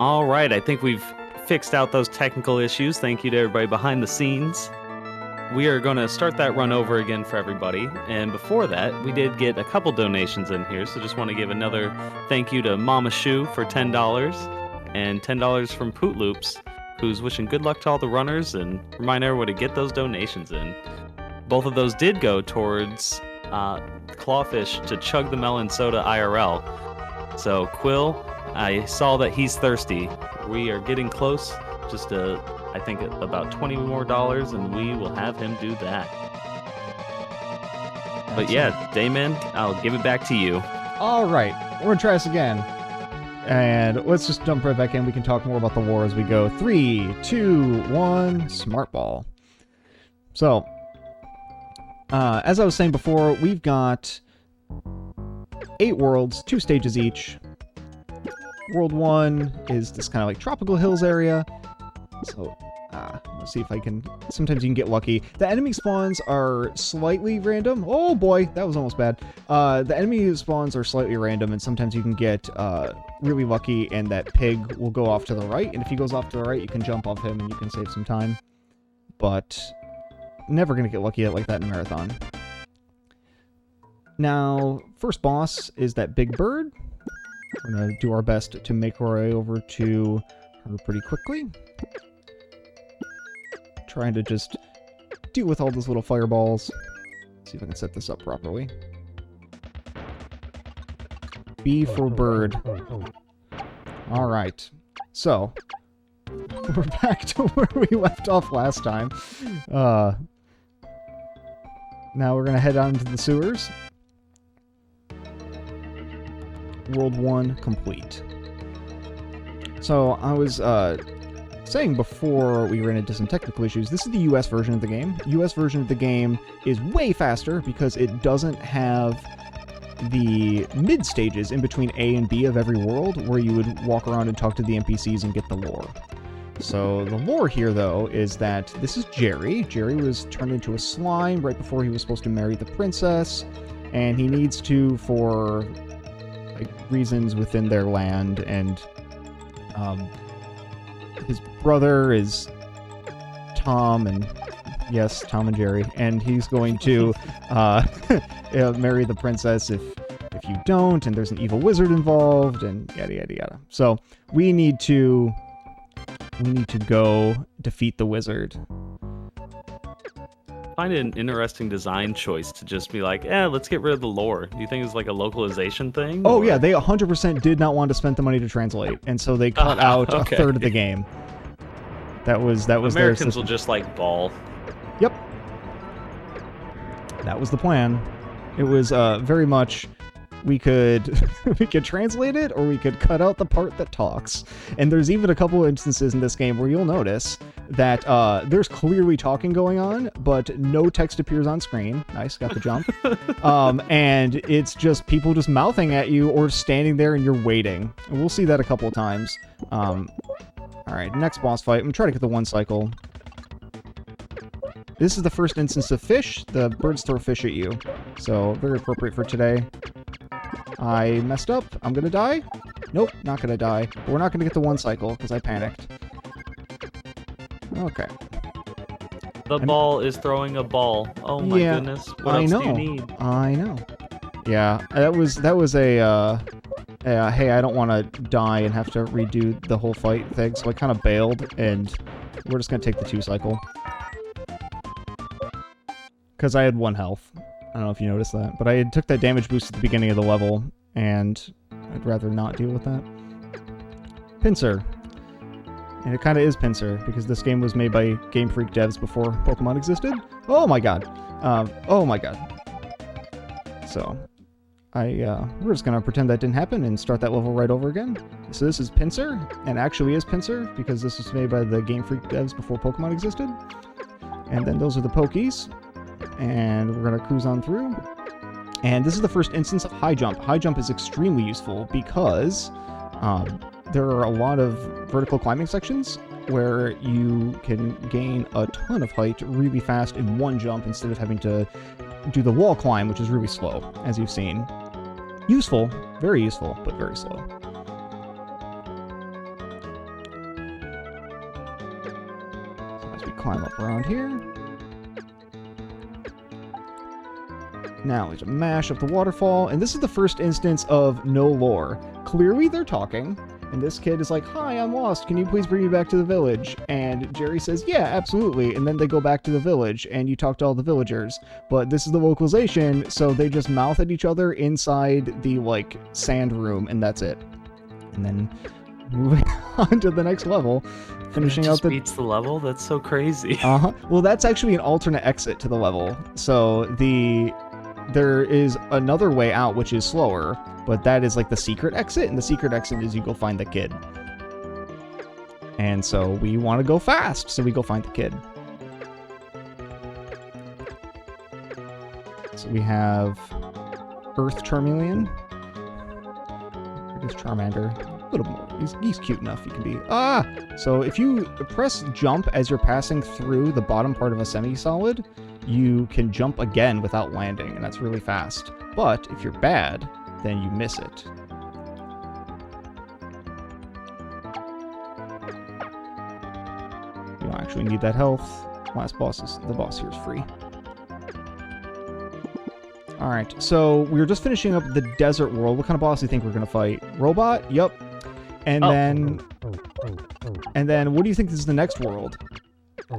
All right, I think we've fixed out those technical issues. Thank you to everybody behind the scenes. We are going to start that run over again for everybody. And before that, we did get a couple donations in here. So just want to give another thank you to Mama Shu for $10 and $10 from Poot Loops, who's wishing good luck to all the runners and remind everyone to get those donations in. Both of those did go towards Clawfish to chug the melon soda IRL. So Quill, I saw that he's thirsty. We are getting close, just I think about $20 more, and we will have him do that. But yeah, Dayman, I'll give it back to you. All right, we're gonna try this again. And let's just jump right back in. We can talk more about the war as we go. 3, 2, 1, smart ball. So, as I was saying before, we've got 8 worlds, 2 stages each. World 1 is this kind of like tropical hills area. So, let's see if I can... Sometimes you can get lucky. The enemy spawns are slightly random. Oh boy, that was almost bad. The enemy spawns are slightly random, and sometimes you can get really lucky, and that pig will go off to the right. And if he goes off to the right, you can jump off him, and you can save some time. But never going to get lucky like that in Marathon. Now, first boss is that big bird. We're going to do our best to make our way over to her pretty quickly. Trying to just deal with all those little fireballs. See if I can set this up properly. B for bird. Alright. So, we're back to where we left off last time. Now we're going to head on to the sewers. World 1 complete. So, I was saying before we ran into some technical issues, this is the US version of the game. US version of the game is way faster because it doesn't have the mid stages in between A and B of every world where you would walk around and talk to the NPCs and get the lore. So the lore here, though, is that this is Jerry. Jerry was turned into a slime right before he was supposed to marry the princess, and he needs to for reasons within their land, and his brother is Tom, and yes, Tom and Jerry, and he's going to marry the princess if you don't, and there's an evil wizard involved, and yada yada yada. So we need to go defeat the wizard. I find it an interesting design choice to just be like, let's get rid of the lore. Do you think it's like a localization thing? Oh, yeah, they 100% did not want to spend the money to translate, and so they cut out a third of the game. That was Americans will just like ball. Yep. That was the plan. It was very much we could translate it, or we could cut out the part that talks. And there's even a couple of instances in this game where you'll notice that there's clearly talking going on, but no text appears on screen. Nice, got the jump. And it's just people just mouthing at you or standing there and you're waiting. And we'll see that a couple of times. Alright, next boss fight. I'm gonna try to get the 1 cycle. This is the first instance of fish. The birds throw fish at you. So, very appropriate for today. I messed up. I'm gonna die. Nope, not gonna die. But we're not gonna get the 1 cycle, because I panicked. Okay. The ball is throwing a ball. Oh my goodness. What else do you need? I know. Yeah, that was a, hey, I don't want to die and have to redo the whole fight thing, so I kind of bailed, and we're just gonna take the 2 cycle. Because I had 1 health. I don't know if you noticed that, but I took that damage boost at the beginning of the level, and I'd rather not deal with that. Pincer. And it kind of is Pincer, because this game was made by Game Freak devs before Pokemon existed. Oh my god. Oh my god. So, we're just gonna pretend that didn't happen and start that level right over again. So this is Pincer, and actually is Pincer, because this was made by the Game Freak devs before Pokemon existed. And then those are the Pokies. And we're going to cruise on through. And this is the first instance of high jump. High jump is extremely useful because there are a lot of vertical climbing sections where you can gain a ton of height really fast in 1 jump instead of having to do the wall climb, which is really slow, as you've seen. Useful, very useful, but very slow. climb up around here. Now we have to mash up the waterfall, and this is the first instance of no lore. Clearly they're talking, and this kid is like, "Hi, I'm lost. Can you please bring me back to the village?" And Jerry says, "Yeah, absolutely." And then they go back to the village, and you talk to all the villagers. But this is the localization, so they just mouth at each other inside the, like, sand room, and that's it. And then moving on to the next level, finishing out the... beats the level? That's so crazy. Well, that's actually an alternate exit to the level. So there is another way out, which is slower, but that is like the secret exit, and the secret exit is you go find the kid. And so we want to go fast, so we go find the kid. So we have Earth Charmeleon. Here's Charmander. A little more. He's cute enough. He can be... So if you press jump as you're passing through the bottom part of a semi-solid, you can jump again without landing, and that's really fast. But if you're bad, then you miss it. You don't actually need that health. The boss here is free. Alright, so we were just finishing up the desert world. What kind of boss do you think we're going to fight? Robot? Yup. And then what do you think is the next world?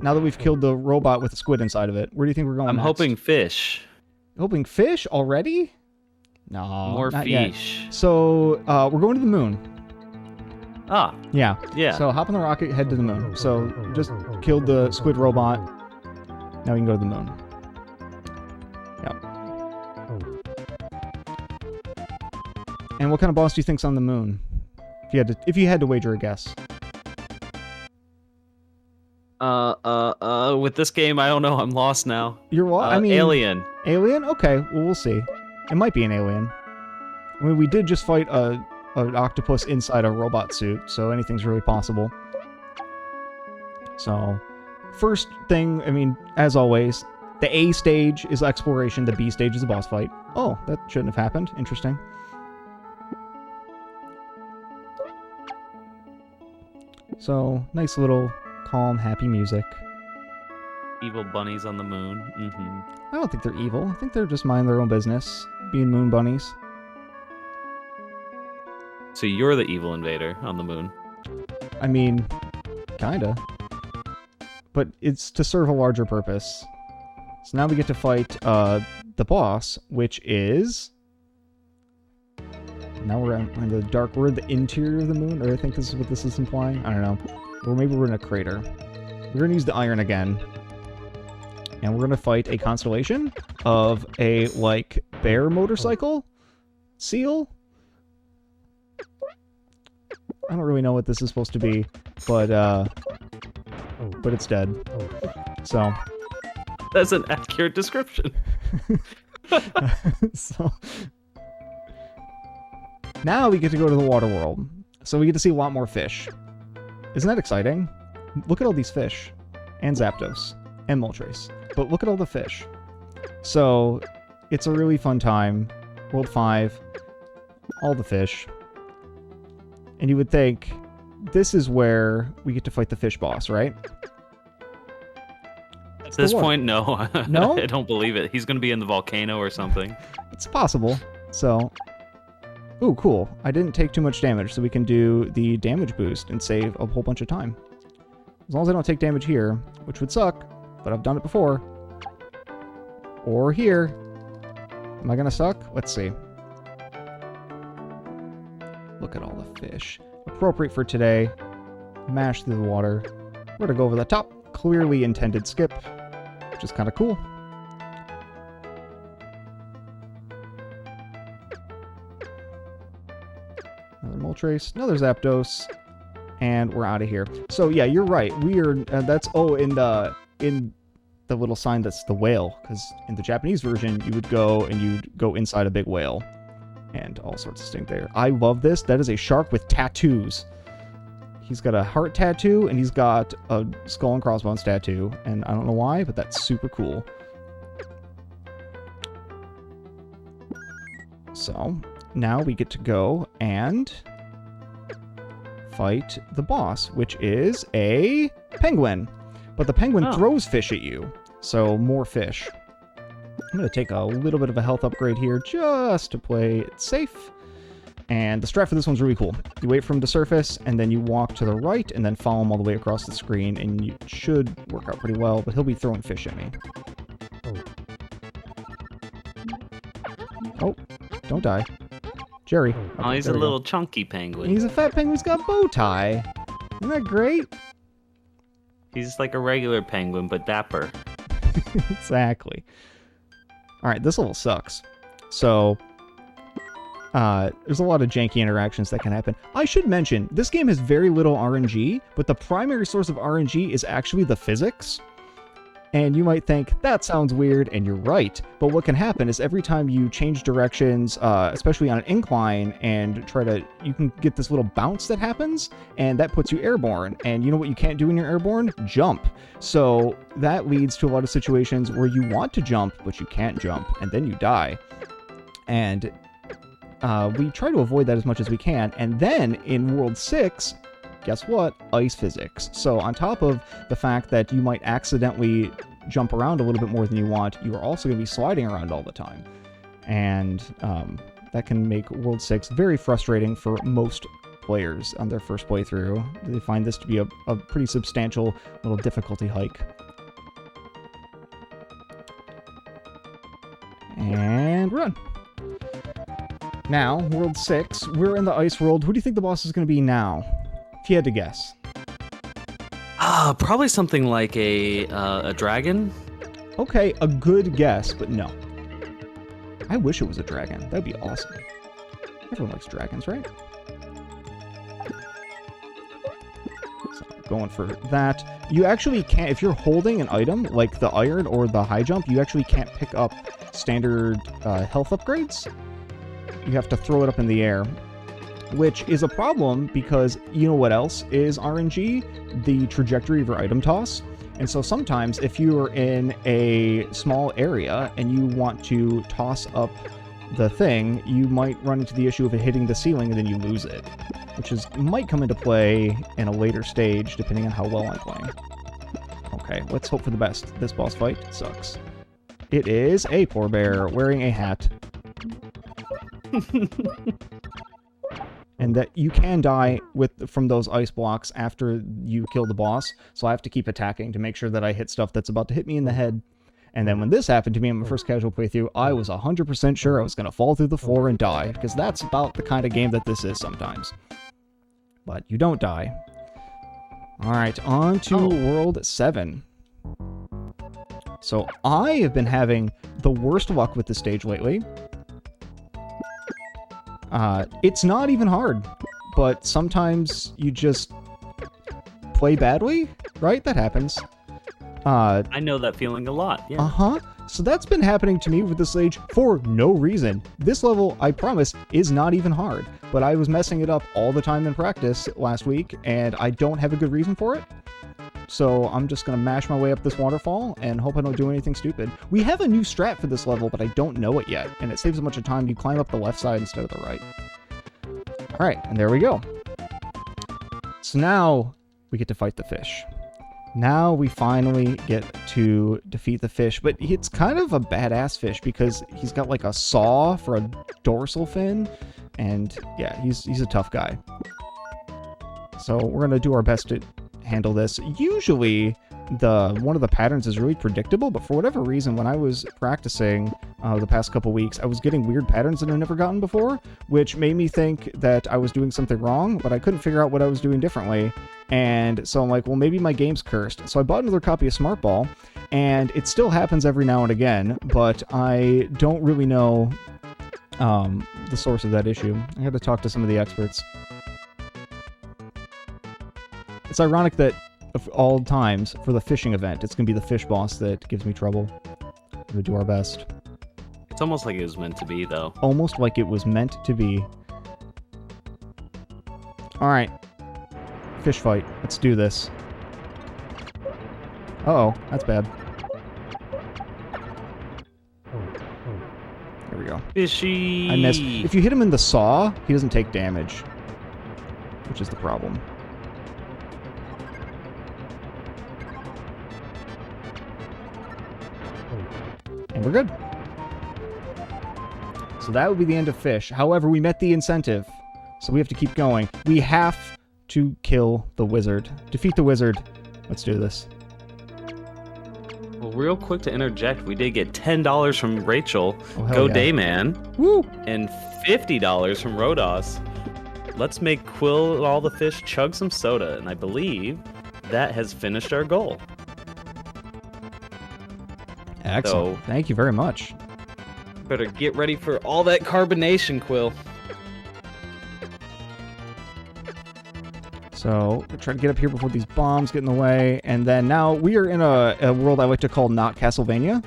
Now that we've killed the robot with the squid inside of it, where do you think we're going I'm next? hoping fish. Hoping fish already? No, more not fish. Yet. So, we're going to the moon. Ah. Yeah. Yeah. So hop on the rocket, head to the moon. So just killed the squid robot. Now we can go to the moon. Yep. And what kind of boss do you think's on the moon? If you had to wager a guess. With this game, I don't know. I'm lost now. You're what? I mean, alien. Alien? Okay, well, we'll see. It might be an alien. I mean, we did just fight an octopus inside a robot suit, so anything's really possible. So, first thing, I mean, as always, the A stage is exploration, the B stage is a boss fight. Oh, that shouldn't have happened. Interesting. So, nice little calm, happy music. Evil bunnies on the moon. Mm-hmm. I don't think they're evil. I think they're just minding their own business, being moon bunnies. So you're the evil invader on the moon. I mean, kinda. But it's to serve a larger purpose. So now we get to fight the boss, which is... Now we're in the dark world, the interior of the moon, or I think this is what this is implying. I don't know. Or maybe we're in a crater. We're going to use the iron again. And we're going to fight a constellation of a, like, bear motorcycle? Seal? I don't really know what this is supposed to be, but it's dead. So... That's an accurate description. So... Now we get to go to the water world. So we get to see a lot more fish. Isn't that exciting? Look at all these fish. And Zapdos. And Moltres. But look at all the fish. So, it's a really fun time. World 5. All the fish. And you would think, this is where we get to fight the fish boss, right? At this point, no. No? I don't believe it. He's going to be in the volcano or something. It's possible. So... Ooh, cool. I didn't take too much damage, so we can do the damage boost and save a whole bunch of time. As long as I don't take damage here, which would suck, but I've done it before. Or here. Am I gonna suck? Let's see. Look at all the fish. Appropriate for today. Mash through the water. We're gonna go over the top. Clearly intended skip, which is kind of cool. Another Moltres, another Zapdos, and we're out of here. So yeah, you're right. We are. That's in the little sign that's the whale, because in the Japanese version you would go and you'd go inside a big whale, and all sorts of things there. I love this. That is a shark with tattoos. He's got a heart tattoo and he's got a skull and crossbones tattoo, and I don't know why, but that's super cool. So. Now we get to go and fight the boss, which is a penguin. But the penguin Oh. throws fish at you, so more fish. I'm going to take a little bit of a health upgrade here just to play it safe. And the strat for this one's really cool. You wait for him to surface, and then you walk to the right, and then follow him all the way across the screen, and it should work out pretty well, but he'll be throwing fish at me. Oh, don't die. Jerry. Oh, Okay, he's a there we go. little chunky penguin. He's a fat penguin. He's got a bow tie. Isn't that great? He's like a regular penguin, but dapper. Exactly. Alright, this level sucks. So, there's a lot of janky interactions that can happen. I should mention, this game has very little RNG, but the primary source of RNG is actually the physics. And you might think, that sounds weird, and you're right. But what can happen is every time you change directions, especially on an incline, and you can get this little bounce that happens, and that puts you airborne. And you know what you can't do when you're airborne? Jump. So that leads to a lot of situations where you want to jump, but you can't jump, and then you die. And we try to avoid that as much as we can. And then in World 6, guess what? Ice physics. So on top of the fact that you might accidentally jump around a little bit more than you want, you are also going to be sliding around all the time. And that can make World 6 very frustrating for most players on their first playthrough. They find this to be a pretty substantial little difficulty hike. And run. Now, World 6, we're in the ice world. Who do you think the boss is going to be now? If you had to guess. Probably something like a dragon. Okay, a good guess, but no. I wish it was a dragon. That'd be awesome. Everyone likes dragons, right? So, going for that. You actually can't, if you're holding an item, like the iron or the high jump, you actually can't pick up standard health upgrades. You have to throw it up in the air. Which is a problem because you know what else is RNG? The trajectory of your item toss. And so sometimes if you are in a small area and you want to toss up the thing, you might run into the issue of it hitting the ceiling and then you lose it. Which might come into play in a later stage depending on how well I'm playing. Okay, let's hope for the best. This boss fight sucks. It is a poor bear wearing a hat. And that you can die from those ice blocks after you kill the boss, so I have to keep attacking to make sure that I hit stuff that's about to hit me in the head. And then when this happened to me in my first casual playthrough, I was 100% sure I was going to fall through the floor and die, because that's about the kind of game that this is sometimes. But you don't die. Alright, on to World 7. So I have been having the worst luck with this stage lately. It's not even hard, but sometimes you just play badly, right? That happens. I know that feeling a lot, yeah. Uh-huh. So that's been happening to me with this stage for no reason. This level, I promise, is not even hard, but I was messing it up all the time in practice last week, and I don't have a good reason for it. So I'm just going to mash my way up this waterfall and hope I don't do anything stupid. We have a new strat for this level, but I don't know it yet, and it saves a bunch of time. You climb up the left side instead of the right. Alright, and there we go. So now we get to fight the fish. Now we finally get to defeat the fish, but it's kind of a badass fish because he's got like a saw for a dorsal fin, and yeah, he's a tough guy. So we're going to do our best to handle this. Usually one of the patterns is really predictable, but for whatever reason, when I was practicing the past couple weeks, I was getting weird patterns that I've never gotten before, which made me think that I was doing something wrong, but I couldn't figure out what I was doing differently. And so I'm like, well, maybe my game's cursed. So I bought another copy of Smart Ball, and it still happens every now and again, but I don't really know the source of that issue. I had to talk to some of the experts. It's ironic that of all times, for the fishing event, it's going to be the fish boss that gives me trouble. We're going to do our best. It's almost like it was meant to be, though. Almost like it was meant to be. Alright. Fish fight. Let's do this. Uh-oh, that's bad. There we go. Fishy! I missed. If you hit him in the saw, he doesn't take damage, which is the problem. And we're good. So that would be the end of fish. However, we met the incentive. So we have to keep going. We have to kill the wizard. Defeat the wizard. Let's do this. Well, real quick to interject, we did get $10 from Rachel, Oh, hell Go yeah. Dayman, Woo! and $50 from Rodos. Let's make Quill and all the fish chug some soda, and I believe that has finished our goal. Excellent. So- Thank you very much. Better get ready for all that carbonation, Quill. So, we'll try to get up here before these bombs get in the way. And then now we are in a world I like to call not Castlevania.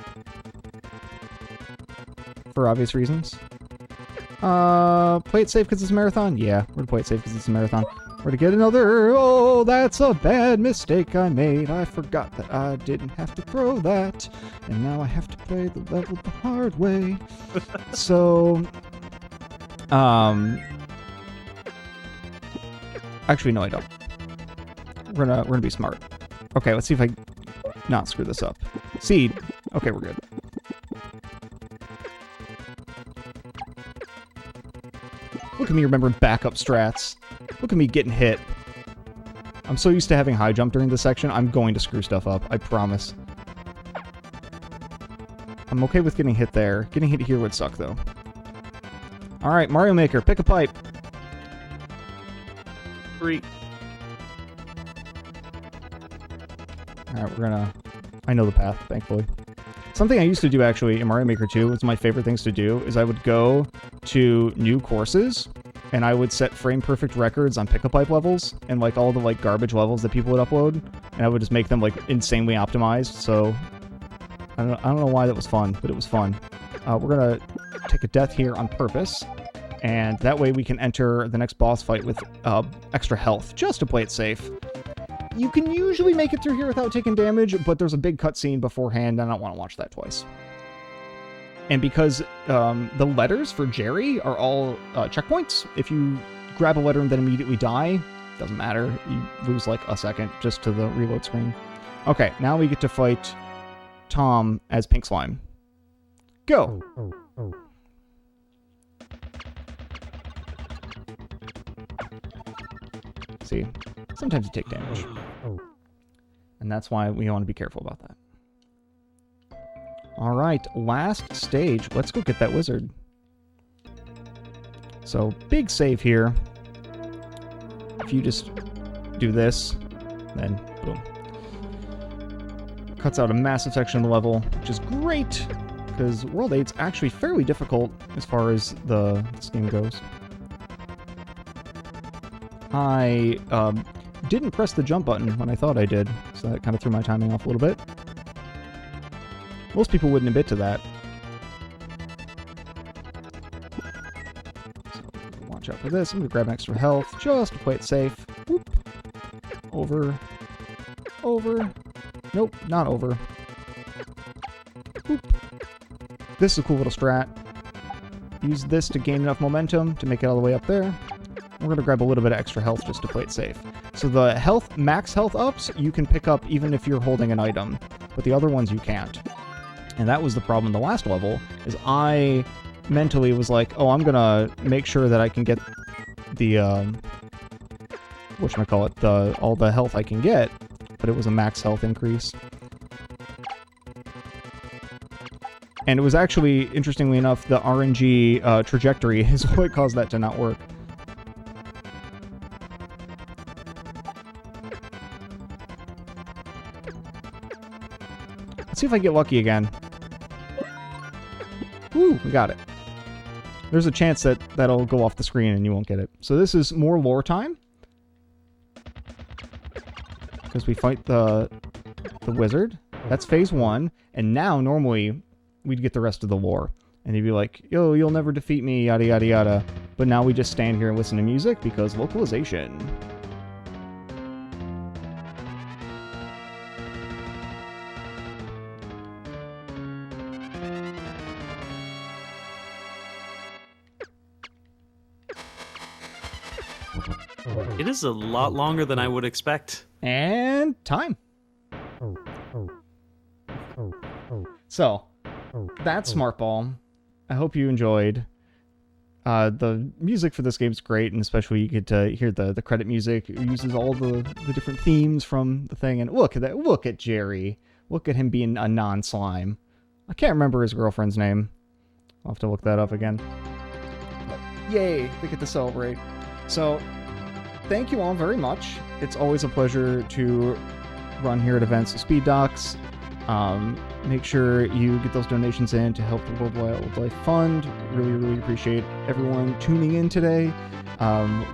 For obvious reasons. Play it safe because it's a marathon? Yeah, we're gonna play it safe because it's a marathon. We're to get another... Oh, that's a bad mistake I made. I forgot that I didn't have to throw that. And now I have to play the level the hard way. So... Actually, no, I don't. We're gonna be smart. Okay, let's see if I not screw this up. Seed. Okay, we're good. Look at me remembering backup strats. Look at me getting hit. I'm so used to having high jump during this section, I'm going to screw stuff up. I promise. I'm okay with getting hit there. Getting hit here would suck, though. Alright, Mario Maker, pick a pipe. 3. Alright, we're gonna... I know the path, thankfully. Something I used to do, actually, in Mario Maker 2, was my favorite things to do, is I would go to new courses, and I would set frame-perfect records on pick-a-pipe levels, and, like, all the, like, garbage levels that people would upload, and I would just make them, like, insanely optimized, so... I don't know why that was fun, but it was fun. We're gonna take a death here on purpose, and that way we can enter the next boss fight with extra health, just to play it safe. You can usually make it through here without taking damage, but there's a big cutscene beforehand, and I don't want to watch that twice. And because the letters for Jerry are all checkpoints, if you grab a letter and then immediately die, doesn't matter. You lose like a second just to the reload screen. Okay, now we get to fight Tom as Pink Slime. Go! See, sometimes you take damage. And that's why we want to be careful about that. Alright, last stage. Let's go get that wizard. So, big save here. If you just do this, then boom. Cuts out a massive section of the level, which is great, because World 8's actually fairly difficult as far as this game goes. I didn't press the jump button when I thought I did, so that kind of threw my timing off a little bit. Most people wouldn't admit to that. So, watch out for this. I'm going to grab extra health just to play it safe. Whoop. Over. Over. Nope, not over. Whoop. This is a cool little strat. Use this to gain enough momentum to make it all the way up there. We're going to grab a little bit of extra health just to play it safe. So the max health ups, you can pick up even if you're holding an item, but the other ones you can't. And that was the problem in the last level, is I mentally was like, oh, I'm going to make sure that I can get the, whatchamacallit, all the health I can get, but it was a max health increase. And it was actually, interestingly enough, the RNG trajectory is what caused that to not work. Let's see if I get lucky again. Woo, we got it. There's a chance that that'll go off the screen and you won't get it. So this is more lore time. Because we fight the wizard. That's phase 1. And now, normally, we'd get the rest of the lore. And he'd be like, yo, you'll never defeat me, yada yada yada. But now we just stand here and listen to music because localization. It is a lot longer than I would expect. And time. So, that's Smart Ball. I hope you enjoyed. The music for this game's great, and especially you get to hear the credit music. It uses all the different themes from the thing, and look at that. Look at Jerry. Look at him being a non-slime. I can't remember his girlfriend's name. I'll have to look that up again. But yay, they get to celebrate. So, thank you all very much. It's always a pleasure to run here at events with Speed Docs. Make sure you get those donations in to help the World Wildlife Fund. Really, really appreciate everyone tuning in today.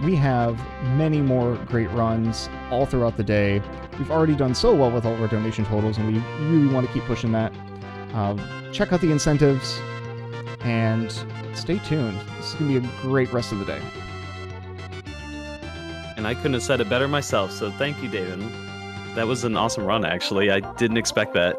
We have many more great runs all throughout the day. We've already done so well with all of our donation totals, and we really want to keep pushing that. Check out the incentives, and stay tuned. This is going to be a great rest of the day. And I couldn't have said it better myself, so thank you, David. That was an awesome run, actually. I didn't expect that.